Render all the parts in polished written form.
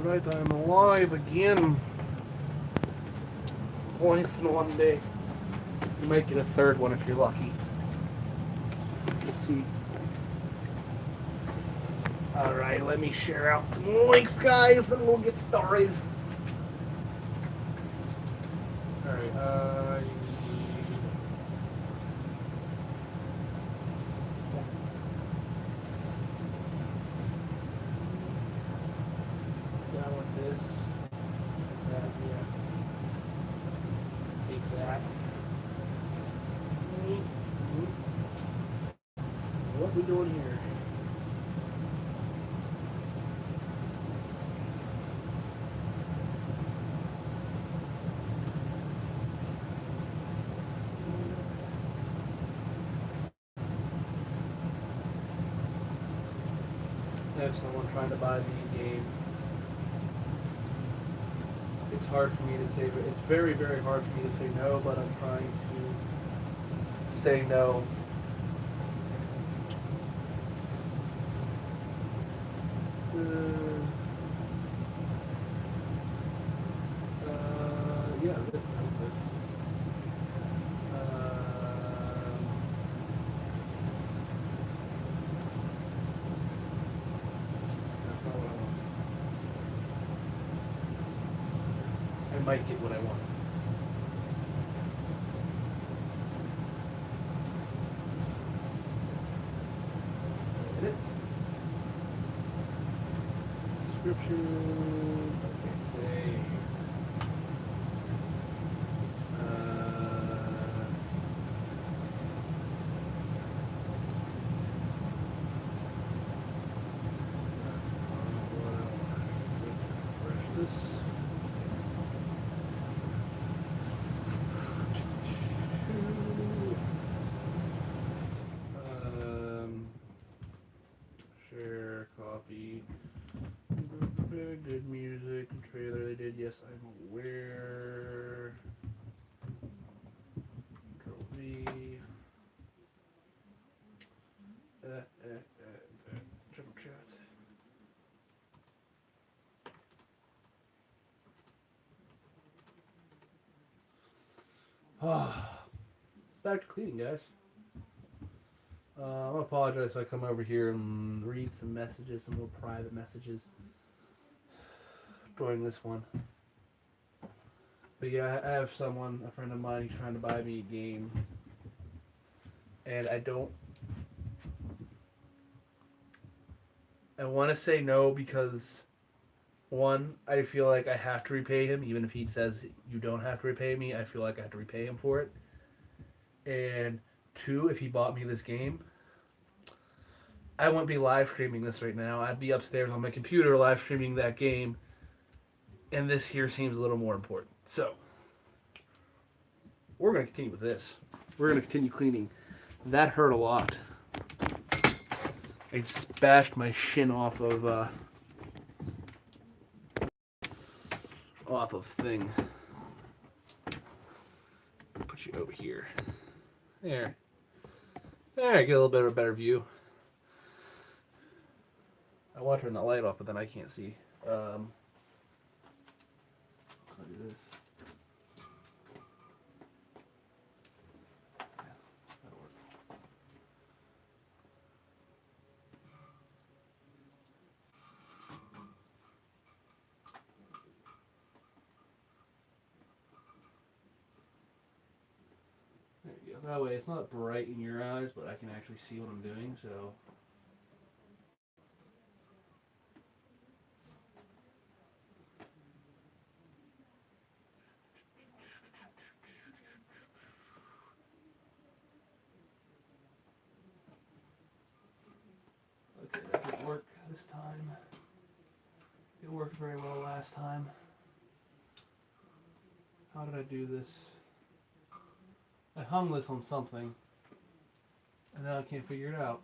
Alright, I'm alive again. Once in one day. You might get a third one if you're lucky. Let's see. Alright, let me share out some links, guys, and we'll get started. Alright, you need... Down with this. That, yeah. Take that. What we doing here? I have someone trying to buy me a game. It's hard for me to say, but it's very, very hard for me to say no, but I'm trying to say no. Yeah, this. That's not what I want. I might get what I want. Edit. Description. Okay, save. Refresh this. Share, copy. Good music trailer they did. Yes, I'm aware. Control V. Triple chat. Back to cleaning, guys. I apologize if I come over here and read some messages, some more private messages during this one. But yeah, I have someone, a friend of mine, he's trying to buy me a game. And I want to say no because, one, I feel like I have to repay him, even if he says you don't have to repay me, I feel like I have to repay him for it. And two, if he bought me this game, I wouldn't be live streaming this right now. I'd be upstairs on my computer live streaming that game, and this here seems a little more important. So, we're going to continue with this. We're going to continue cleaning. That hurt a lot. I just bashed my shin off of thing. Put you over here. There. There, get a little bit of a better view. I want to turn the light off, but then I can't see. So I'll do this. Yeah, that'll work. There you go. That way it's not bright in your eyes, but I can actually see what I'm doing, so... Okay, that didn't work this time. It worked very well last time. How did I do this? I hung this on something, and now I can't figure it out.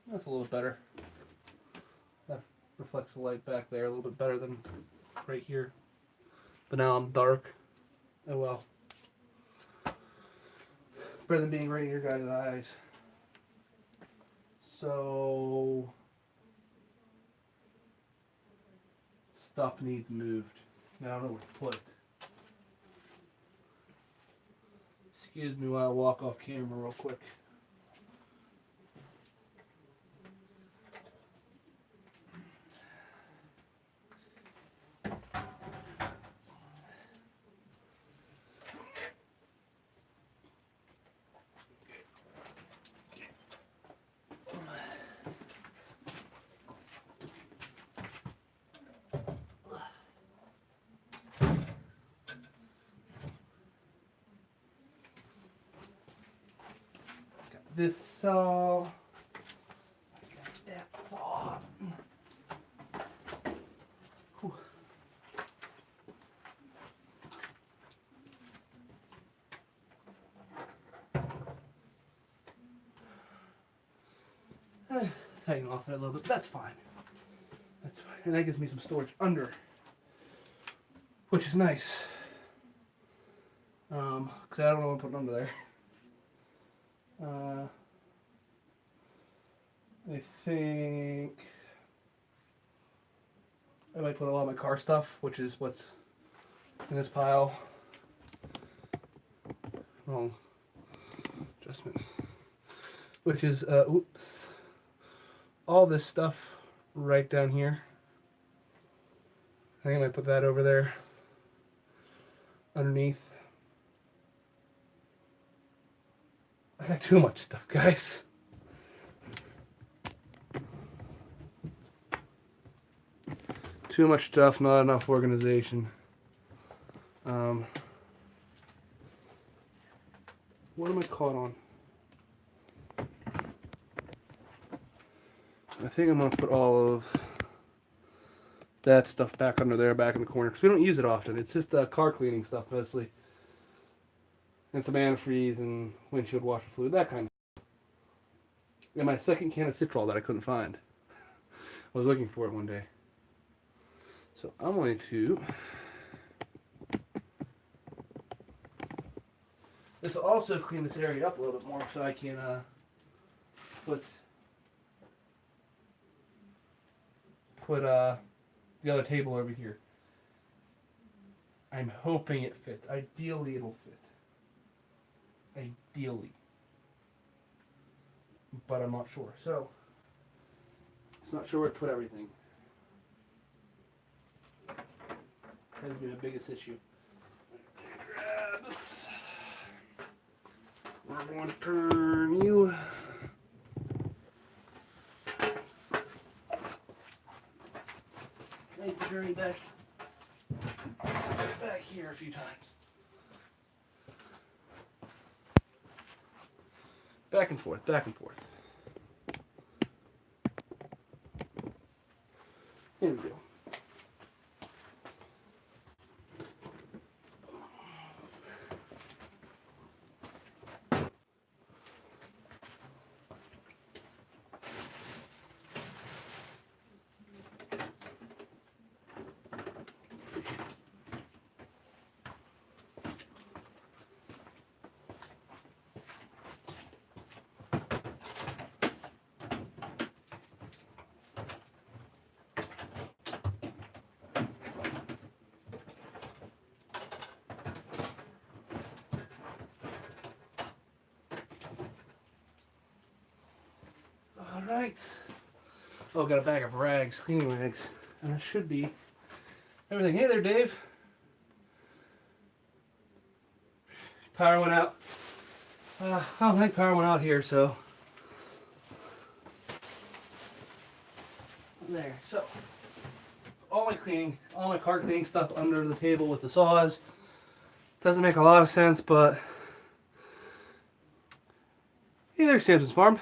That's a little bit better. That reflects the light back there a little bit better than right here. But now I'm dark. Oh well. Better than being right in your guys' eyes. So stuff needs moved. Now I don't know where to put it. Excuse me while I walk off camera real quick. This I got that thought. Whew. It's hanging off it a little bit, but that's fine. That's fine. And that gives me some storage under, which is nice. Because I don't know what to put under there. I think I might put a lot of my car stuff, which is what's in this pile. Wrong adjustment. Which is, oops, all this stuff right down here. I think I might put that over there underneath. I got too much stuff, guys. Too much stuff, not enough organization. What am I caught on? I think I'm going to put all of that stuff back under there, back in the corner, because we don't use it often. It's just car cleaning stuff, mostly. And some antifreeze and windshield washer fluid, that kind of stuff. And my second can of Citral that I couldn't find. I was looking for it one day. So I'm going to... This will also clean this area up a little bit more so I can put the other table over here. I'm hoping it fits. Ideally it'll fit. Ideally. But I'm not sure. So, it's not sure where to put everything. That's been the biggest issue. Grab this. We're going to turn you. Make the journey back here a few times. Back and forth, back and forth. Here we go. Alright. Oh, got a bag of rags, cleaning rags. And that should be everything. Hey there, Dave. Power went out. I don't think power went out here, so. There, so. All my car cleaning stuff under the table with the saws. Doesn't make a lot of sense, but. Hey there, Samson's Farm.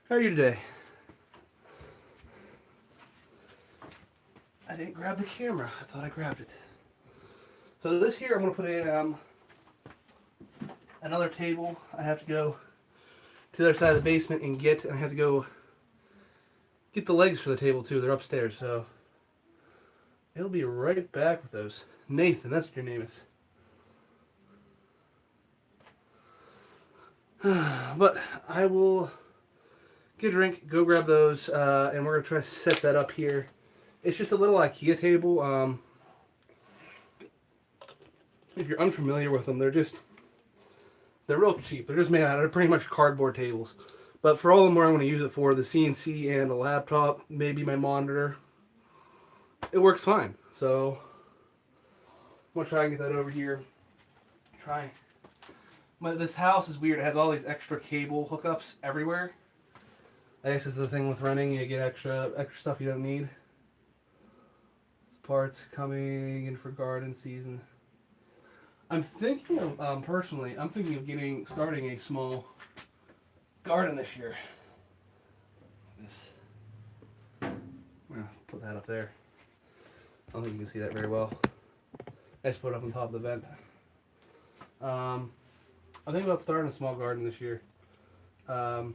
How are you today? I didn't grab the camera. I thought I grabbed it. So this here, I'm going to put in another table. I have to go to the other side of the basement and I have to go get the legs for the table too. They're upstairs, so it'll be right back with those. Nathan, that's what your name is. But I will get a drink, go grab those, and we're going to try to set that up here. It's just a little IKEA table. If you're unfamiliar with them, they're real cheap. They're just made out of pretty much cardboard tables. But for all of them, what I'm going to use it for, the CNC and the laptop, maybe my monitor, it works fine. So I'm going to try and get that over here. This house is weird. It has all these extra cable hookups everywhere. I guess it's the thing with renting. You get extra stuff you don't need. Parts coming in for garden season. I'm thinking of, personally, I'm thinking of starting a small garden this year. I'm going to put that up there. I don't think you can see that very well. I just put it up on top of the vent. I'm thinking about starting a small garden this year. I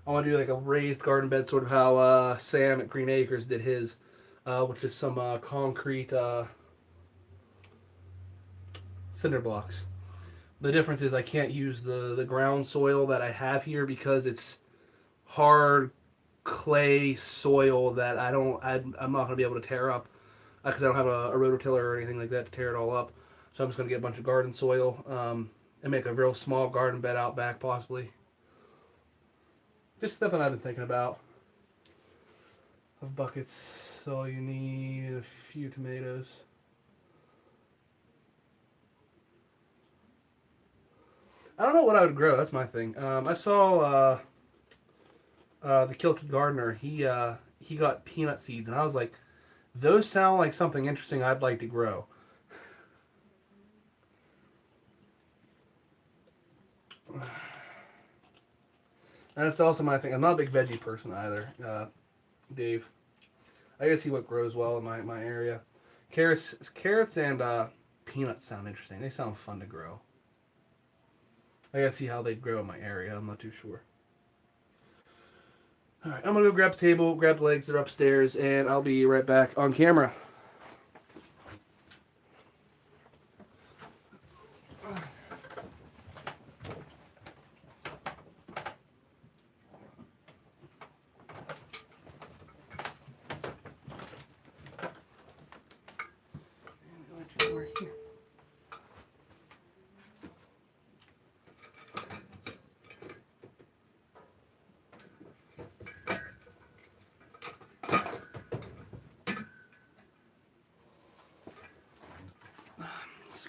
want to do like a raised garden bed, sort of how Sam at Green Acres did his, with just some concrete cinder blocks. The difference is I can't use the ground soil that I have here because it's hard clay soil that I'm not going to be able to tear up because I don't have a rototiller or anything like that to tear it all up. So I'm just going to get a bunch of garden soil and make a real small garden bed out back possibly. Just stuff that I've been thinking about. Of buckets, so you need a few tomatoes. I don't know what I would grow. That's my thing. I saw the Kilted Gardener. He got peanut seeds, and I was like, those sound like something interesting I'd like to grow. And that's also my thing. I'm not a big veggie person either, Dave. I gotta see what grows well in my area. Carrots and peanuts sound interesting. They sound fun to grow. I gotta see how they grow in my area. I'm not too sure. Alright, I'm gonna go grab the table, grab the legs that are upstairs, and I'll be right back on camera.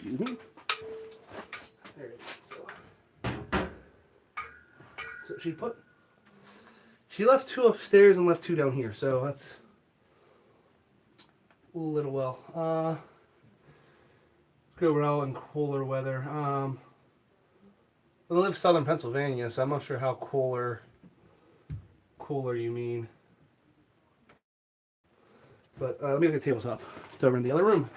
Excuse me. There it is. So she left 2 upstairs and left 2 down here, so that's a little well. Let's go out in cooler weather. I live southern Pennsylvania, so I'm not sure how cooler you mean. But let me look at the tabletop. It's over in the other room.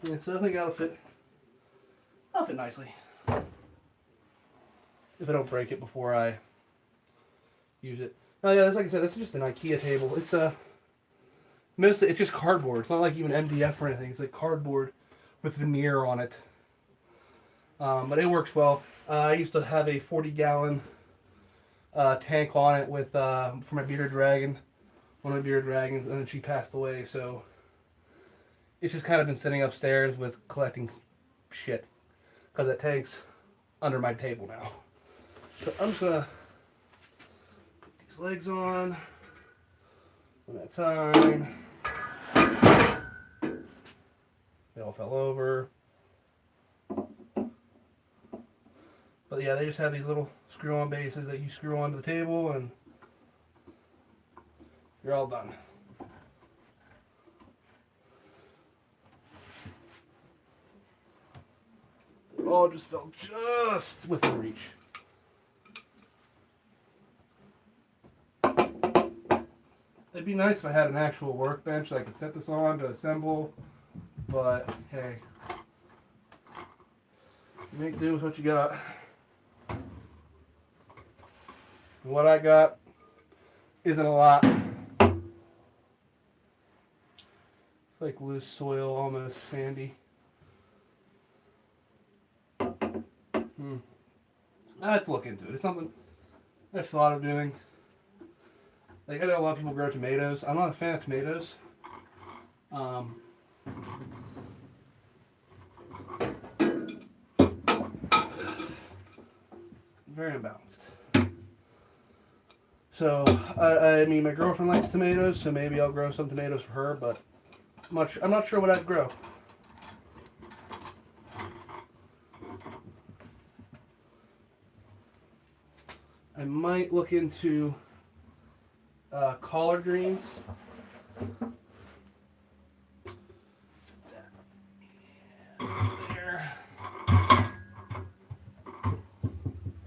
Yeah, so I think that'll fit nicely. If I don't break it before I use it. Oh yeah, like I said, this is just an IKEA table. It's mostly it's just cardboard. It's not like even MDF or anything. It's like cardboard with veneer on it. But it works well. I used to have a 40-gallon tank on it with for my bearded dragon, one of my bearded dragons, and then she passed away. So it's just kind of been sitting upstairs with collecting shit because that tank's under my table now. So I'm just gonna put these legs on one at a time. They all fell over. But But yeah, they just have these little screw-on bases that you screw onto the table and you're all done. It all just fell just within reach. It'd be nice if I had an actual workbench that I could set this on to assemble, but hey, you make do with what you got. And what I got isn't a lot. It's like loose soil, almost sandy. I have to look into it. It's something I've thought of doing. Like, I know a lot of people grow tomatoes. I'm not a fan of tomatoes. Very imbalanced. So, I mean, my girlfriend likes tomatoes, so maybe I'll grow some tomatoes for her, but I'm not sure what I'd grow. I might look into collard greens. There.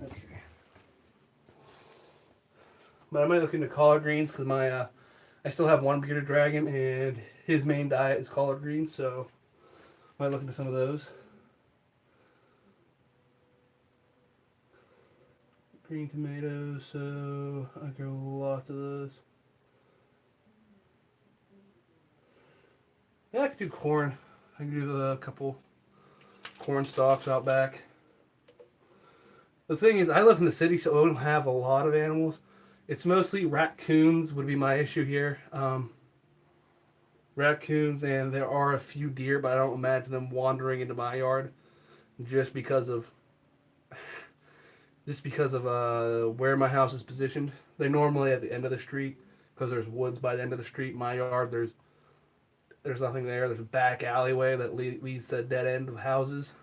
Okay. But I might look into collard greens because my I still have one bearded dragon and his main diet is collard greens, so I might look into some of those. Green tomatoes, so I grow lots of those. Yeah, I could do corn. I could do a couple corn stalks out back. The thing is, I live in the city, so I don't have a lot of animals. It's mostly raccoons would be my issue here. Raccoons, and there are a few deer, but I don't imagine them wandering into my yard just because of where my house is positioned. They're normally at the end of the street because there's woods by the end of the street. My yard, there's nothing there. There's a back alleyway that leads to a dead end of houses.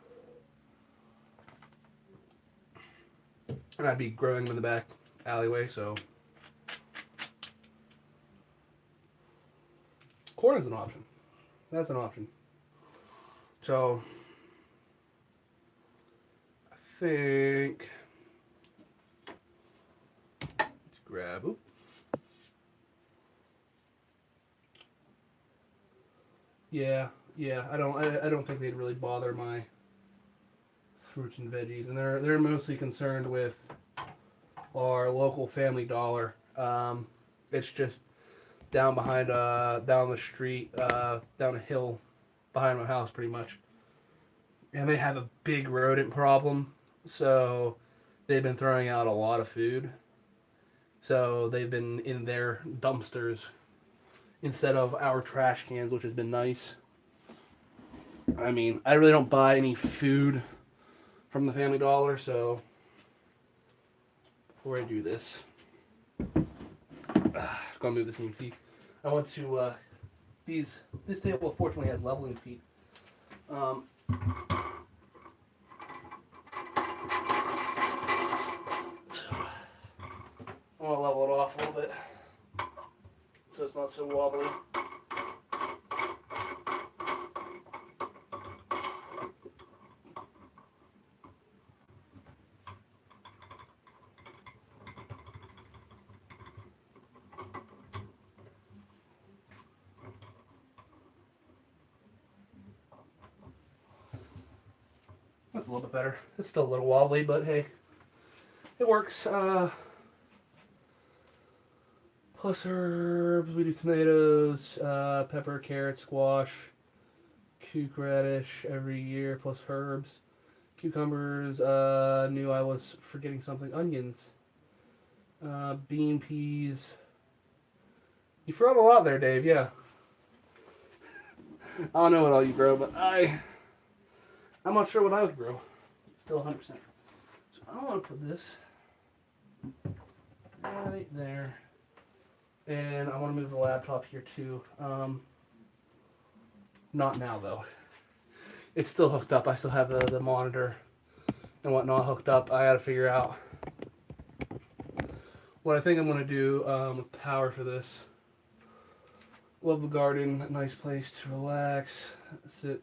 And I'd be growing them in the back alleyway, so corn is an option. That's an option. So I think let's grab. Oop. Yeah. I don't think they'd really bother my fruits and veggies, and they're mostly concerned with our local Family Dollar. It's just down behind down the street, down a hill behind my house, pretty much. And they have a big rodent problem, so they've been throwing out a lot of food. So they've been in their dumpsters instead of our trash cans, which has been nice. I mean, I really don't buy any food from the Family Dollar, so before I do this, gonna move this CNC. I want to this table fortunately has leveling feet. I want to level it off a little bit so it's not so wobbly. That's a little bit better. It's still a little wobbly, but hey, it works. Plus herbs, we do tomatoes, pepper, carrot, squash, cuke radish every year, plus herbs. Cucumbers, knew I was forgetting something, onions, bean peas. You forgot a lot there, Dave, yeah. I don't know what all you grow, but I'm not sure what I would grow. Still 100%. So I want to put this right there. And I want to move the laptop here too. Not now though. It's still hooked up. I still have the monitor and whatnot hooked up. I got to figure out what I think I'm going to do with power for this. Love the garden, nice place to relax, sit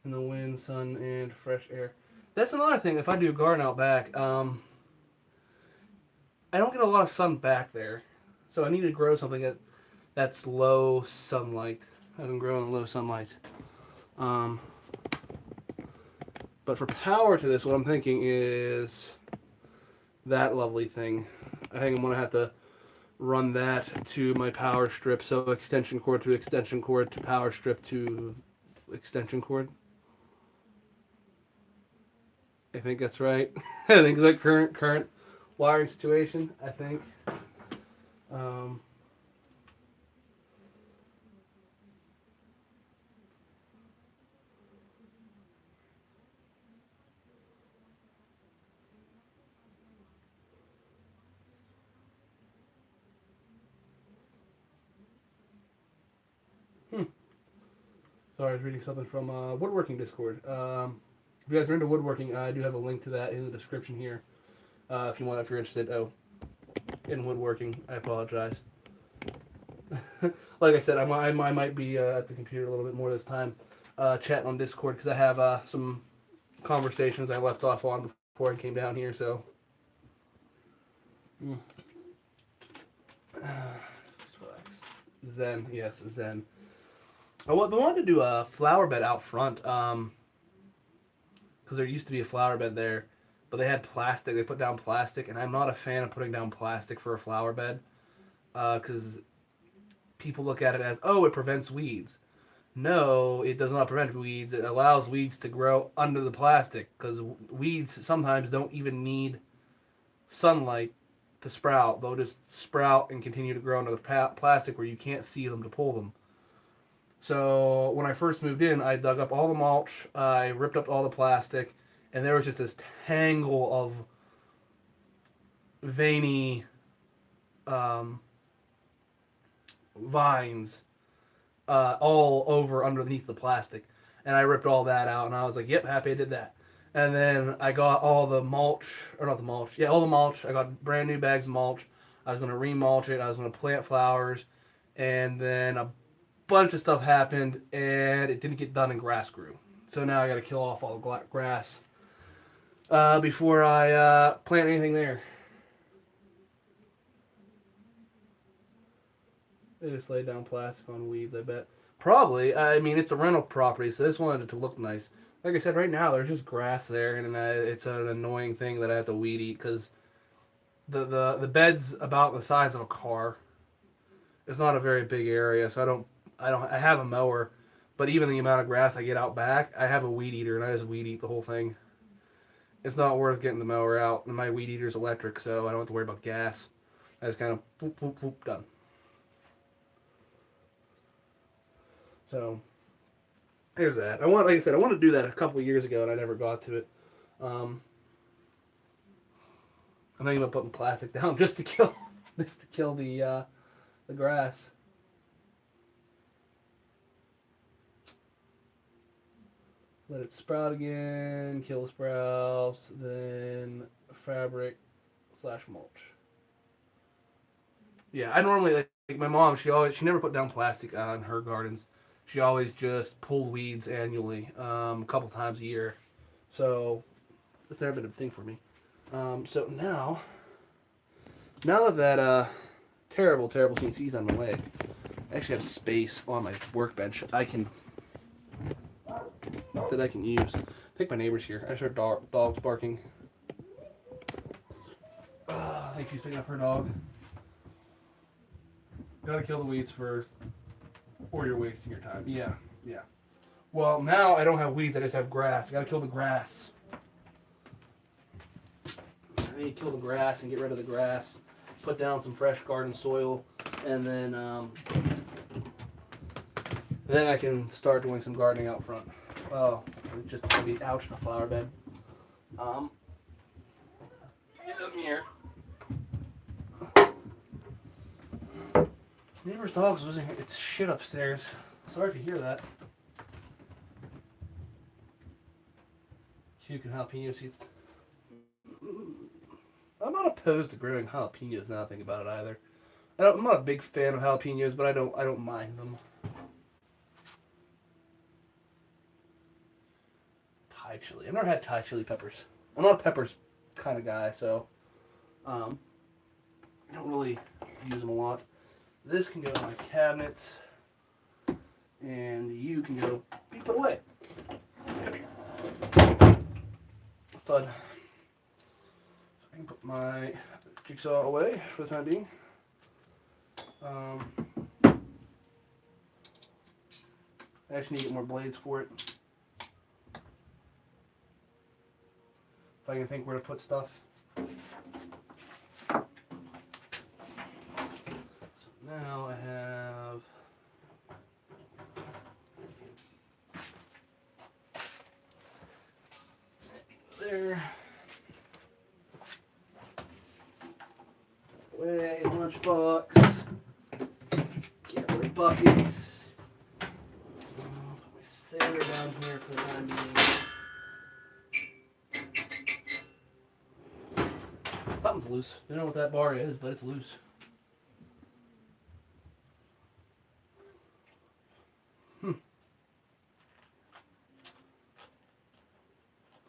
in the wind, sun, and fresh air. That's another thing. If I do a garden out back, I don't get a lot of sun back there, so I need to grow something that's low sunlight. I can grow in low sunlight. But for power to this, what I'm thinking is that lovely thing. I think I'm gonna have to run that to my power strip. So extension cord to extension cord to power strip to extension cord. I think that's right. I think it's like current wiring situation. I think. Sorry, I was reading something from Woodworking Discord. If you guys are into woodworking, I do have a link to that in the description here. If you're interested. Oh, in woodworking, I apologize. Like I said, I might be at the computer a little bit more this time, chatting on Discord because I have some conversations I left off on before I came down here. So. Zen, yes, Zen. I wanted to do a flower bed out front, because there used to be a flower bed there, but they had plastic. They put down plastic, and I'm not a fan of putting down plastic for a flower bed, because people look at it as, oh, it prevents weeds. No, it does not prevent weeds. It allows weeds to grow under the plastic, because weeds sometimes don't even need sunlight to sprout. They'll just sprout and continue to grow under the plastic where you can't see them to pull them. So when I first moved in, I dug up all the mulch, I ripped up all the plastic, and there was just this tangle of veiny vines all over underneath the plastic. And I ripped all that out, and I was like, yep, happy I did that. And then I got all the mulch, or not the mulch, yeah, all the mulch. I got brand new bags of mulch. I was going to remulch it. I was going to plant flowers. And then a bunch of stuff happened, and it didn't get done, and grass grew. So now I got to kill off all the grass before I plant anything there. They just laid down plastic on weeds, I bet. Probably. I mean, it's a rental property, so I just wanted it to look nice. Like I said, right now there's just grass there, and it's an annoying thing that I have to weed eat because the bed's about the size of a car. It's not a very big area, so I have a mower, but even the amount of grass I get out back, I have a weed eater, and I just weed eat the whole thing. It's not worth getting the mower out, and my weed eater's electric, so I don't have to worry about gas. I just kind of whoop, whoop, whoop, done. So, here's that. Like I said, I wanted to do that a couple of years ago, and I never got to it. I'm not even putting plastic down just to kill the grass. Let it sprout again, kill the sprouts, then fabric / mulch. Yeah, I normally like my mom. She never put down plastic on her gardens. She always just pulled weeds annually, a couple times a year. So it's never been a thing for me. So now that terrible CNC's on my way, I actually have space on my workbench that I can use. I think my neighbor's here. I just heard dogs barking. I think she's picking up her dog. Gotta kill the weeds first, or you're wasting your time. Yeah. Well, now I don't have weeds, I just have grass. I gotta kill the grass. I need to kill the grass and get rid of the grass. Put down some fresh garden soil, and then I can start doing some gardening out front. Oh, just maybe ouch in a flower bed. Come here. Neighbor's dog's losing its shit upstairs. Sorry if you hear that. Cucumber jalapeno seeds. I'm not opposed to growing jalapenos now I think about it either. I'm not a big fan of jalapenos, but I don't mind them. Thai chili. I've never had Thai chili peppers. I'm not a peppers kind of guy, so I don't really use them a lot. This can go in my cabinet, and you can go be put away. Fun. So I can put my jigsaw away for the time being. I actually need to get more blades for it. If I can think where to put stuff. So now I have there. Away, lunchbox. Get rid of buckets. Put my sailor down here for the time being. Something's loose. I don't know what that bar is, but it's loose.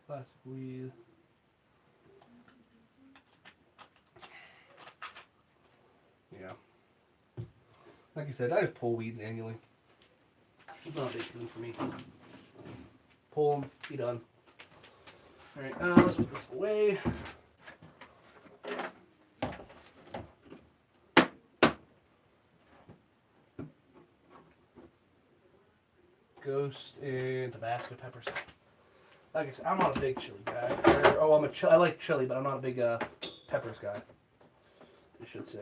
Plastic weed. Yeah. Like I said, I just pull weeds annually. It's not a big thing for me. Pull them, be done. Alright, let's put this away. Ghost and Tabasco peppers. Like I said, I'm not a big chili guy. I like chili, but I'm not a big peppers guy. I should say.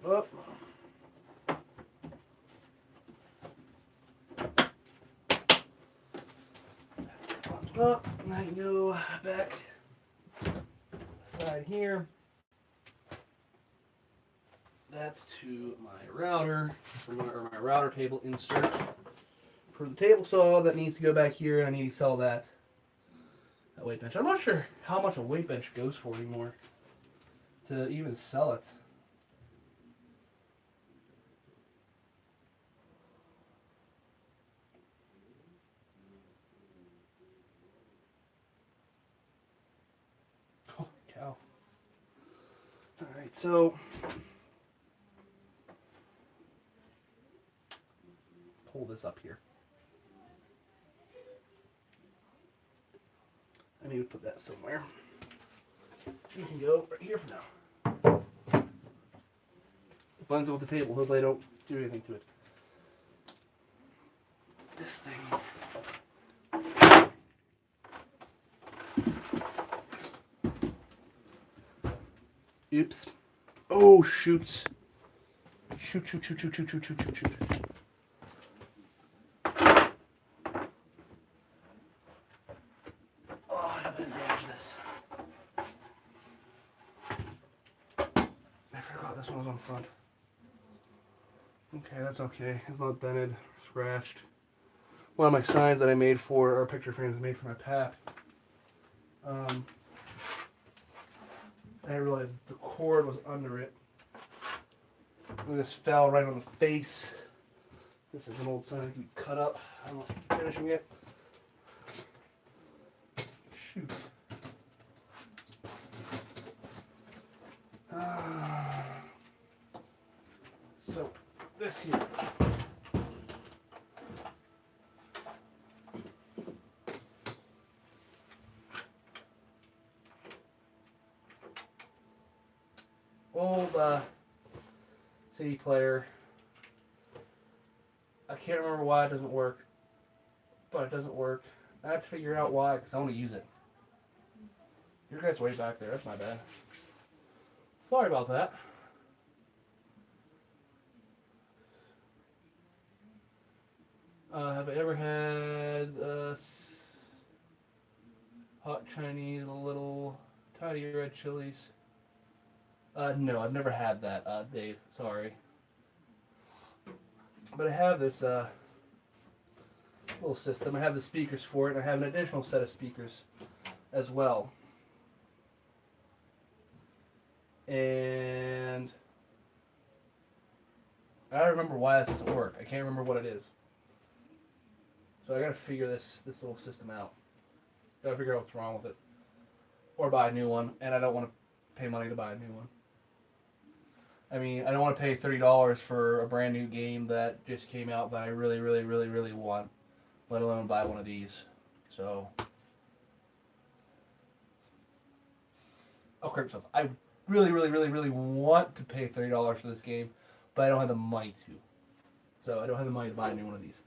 Up. Up, and I can go back side here. That's to my router, or my router table insert for the table saw that needs to go back here. I need to sell that weight bench. I'm not sure how much a weight bench goes for anymore to even sell it. Oh, cow. Alright, so pull this up here. I need to put that somewhere. You can go right here for now. It blends in with the table. Hopefully I don't do anything to it. This thing. Oops. Oh, shoots. Shoot. Oh, I didn't damage this. I forgot this one was on front. Okay, that's okay. It's not dented, scratched. One of my signs that I made for, or picture frames I made for my pack. I realized the cord was under it. And this fell right on the face. This is an old sign that can cut up. I'm not finishing it. Shoot. So, this here. Old CD player. I can't remember why it doesn't work, but it doesn't work. I have to figure out why, because I want to use it. Your guy's way back there. That's my bad. Sorry about that. Have I ever had hot Chinese little tiny red chilies? No, I've never had that, Dave. Sorry. But I have this little system. I have the speakers for it, and I have an additional set of speakers as well. And I don't remember why this doesn't work. I can't remember what it is. So I gotta figure this little system out. Gotta figure out what's wrong with it. Or buy a new one, and I don't want to pay money to buy a new one. I mean, I don't want to pay $30 for a brand new game that just came out that I really, really, really, really want, let alone buy one of these. So, I'll correct myself. I really, really, really, really want to pay $30 for this game, but I don't have the money to. So, I don't have the money to buy a new one of these.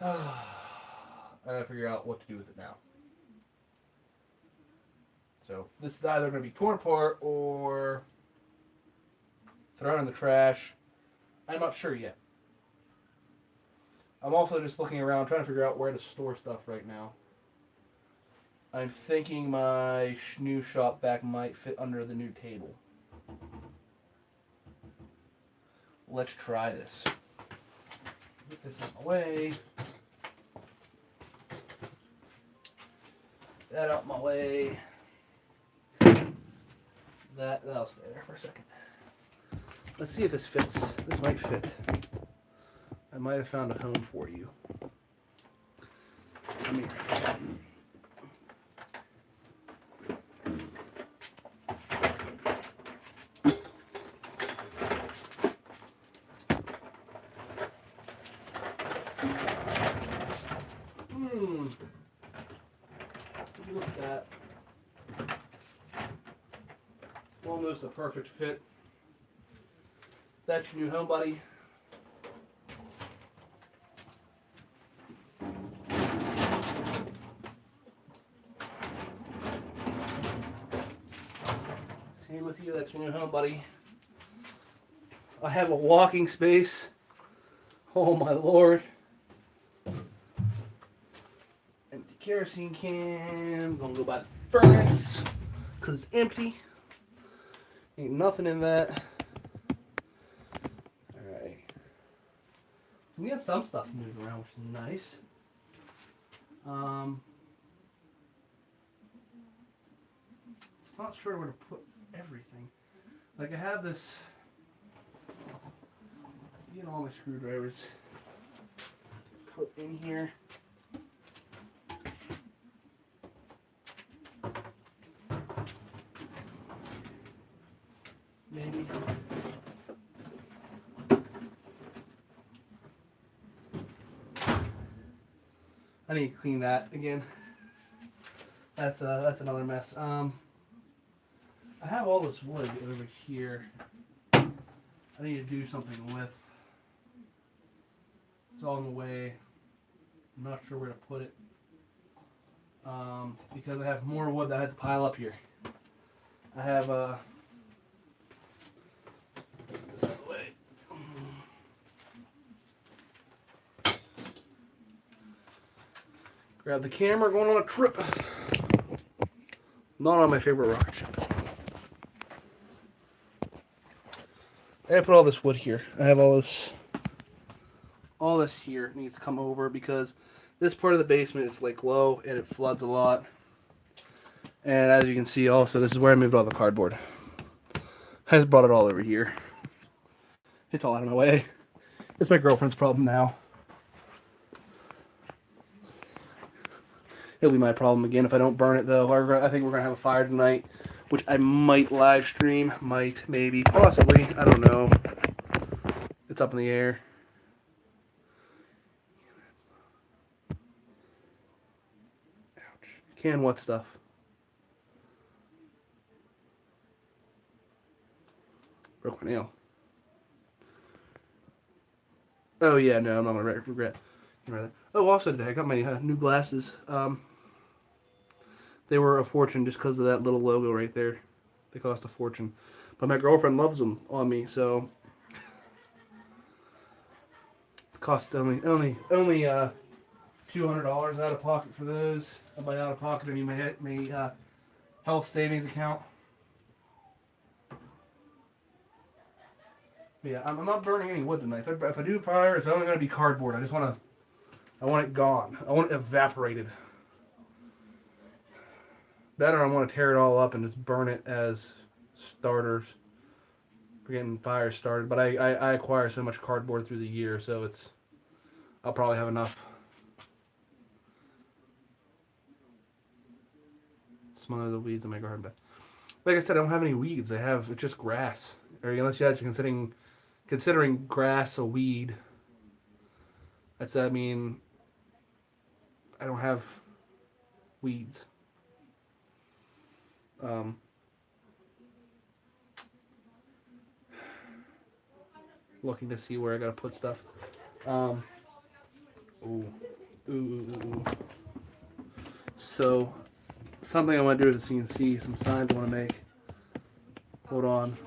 I gotta figure out what to do with it now. So this is either going to be torn apart or thrown in the trash. I'm not sure yet. I'm also just looking around trying to figure out where to store stuff right now. I'm thinking my new shop vac might fit under the new table. Let's try this. Get this out of my way. That out my way. That'll stay there for a second. Let's see if this fits. This might fit. I might have found a home for you. Come here. Look at that. Almost a perfect fit. That's your new home, buddy. Same with you, that's your new home, buddy. I have a walking space. Oh my lord. Empty kerosene can. I'm gonna go by the furnace because it's empty. Ain't nothing in that. Alright. So we got some stuff moving around, which is nice. Just not sure where to put everything. Like I have this. Get all my screwdrivers put in here. Maybe. I need to clean that again. That's another mess. I have all this wood over here. I need to do something with. It's all in the way. I'm not sure where to put it. Because I have more wood that I had to pile up here. I have this out of the way. Grab the camera, going on a trip. Not on my favorite rocket ship. I put all this wood here. I have all this here needs to come over because this part of the basement is like low and it floods a lot. And as you can see also, this is where I moved all the cardboard. I just brought it all over here. It's all out of my way. It's my girlfriend's problem now. It'll be my problem again if I don't burn it though. I think we're going to have a fire tonight, which I might live stream. Might, maybe, possibly. I don't know. It's up in the air. Ouch. Can what stuff? Broke my nail. Oh yeah, no, I'm not gonna regret. Oh, also today I got my new glasses. They were a fortune just because of that little logo right there. They cost a fortune, but my girlfriend loves them on me, so it cost only $200 out of pocket for those. By out of pocket, I mean my health savings account. Yeah, I'm not burning any wood tonight. If I do fire, it's only going to be cardboard. I want it gone. I want it evaporated. That or I want to tear it all up and just burn it as starters for getting fire started. But I acquire so much cardboard through the year, so I'll probably have enough. Smother the weeds in my garden bed. Like I said, I don't have any weeds. It's just grass. Or unless you're considering grass a weed. I mean, I don't have weeds. Looking to see where I gotta put stuff. Ooh. So, something I want to do with the CNC, some signs I want to make. Hold on.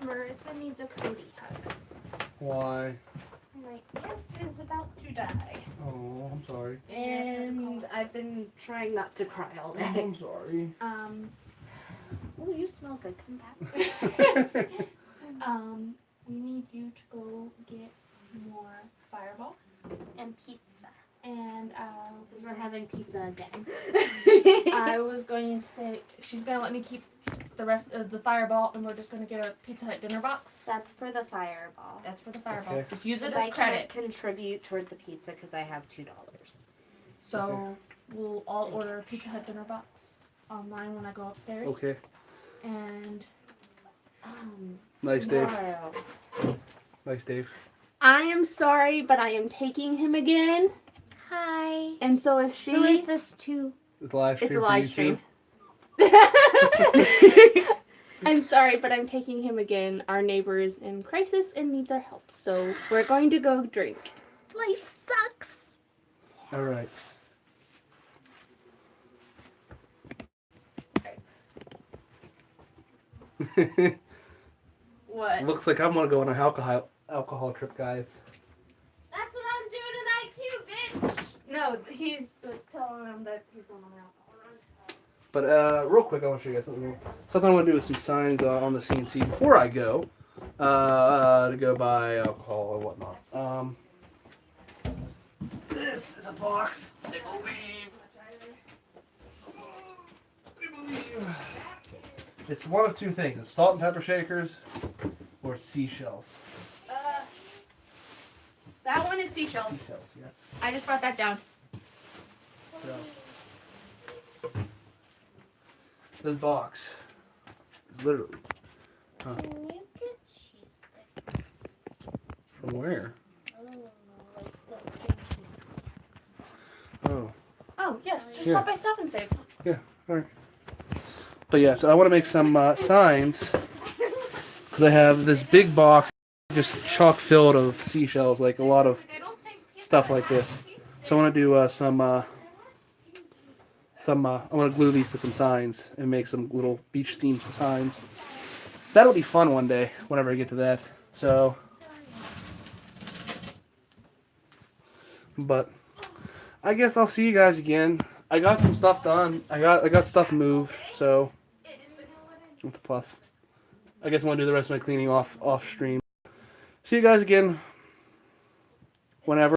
Marissa needs a Cody hug. Why? My aunt is about to die. Oh, I'm sorry. And I've been trying not to cry all day. I'm sorry. Oh, you smell good. Come back. We need you to go get more Fireball and pizza. And because we're having pizza again. I was going to say she's gonna let me keep the rest of the Fireball, and we're just gonna get a Pizza Hut dinner box. That's for the Fireball. That's for the Fireball. Okay. Just use it Because as I credit. can't contribute toward the pizza because I have $2. So we'll all order a Pizza Hut dinner box online when I go upstairs. Okay. And Nice, Dave. Tomorrow. Nice, Dave. I am sorry, but I am taking him again, Hi. and so is she. Who is this to? It's a live stream. It's a for live YouTube. stream. I'm sorry, but I'm taking him again. Our neighbor is in crisis and needs our help, so we're going to go drink. Life sucks. All right. What? Looks like I'm gonna go on an alcohol trip, guys. That's what I'm doing tonight too, bitch. No, he's just telling him that he's on an alcohol run. But real quick, I want to show you guys something. Something I want to do with some signs on the CNC before I go to go buy alcohol or whatnot. This is a box. I believe. It's one of two things. It's salt and pepper shakers or seashells. That one is seashells. Seashells, yes. I just brought that down. So, this box is literally Can you get cheese sticks? from where? Like the string cheese. Oh. Oh, yes, just Yeah. stop by Stop and Save. Yeah, alright. But yeah, so I want to make some signs because I have this big box just chock filled of seashells, like a lot of stuff like this. So I want to do some. I want to glue these to some signs and make some little beach themed signs. That'll be fun one day whenever I get to that. So, but I guess I'll see you guys again. I got some stuff done. I got stuff moved, so that's a plus. I guess I want to do the rest of my cleaning off stream. See you guys again whenever.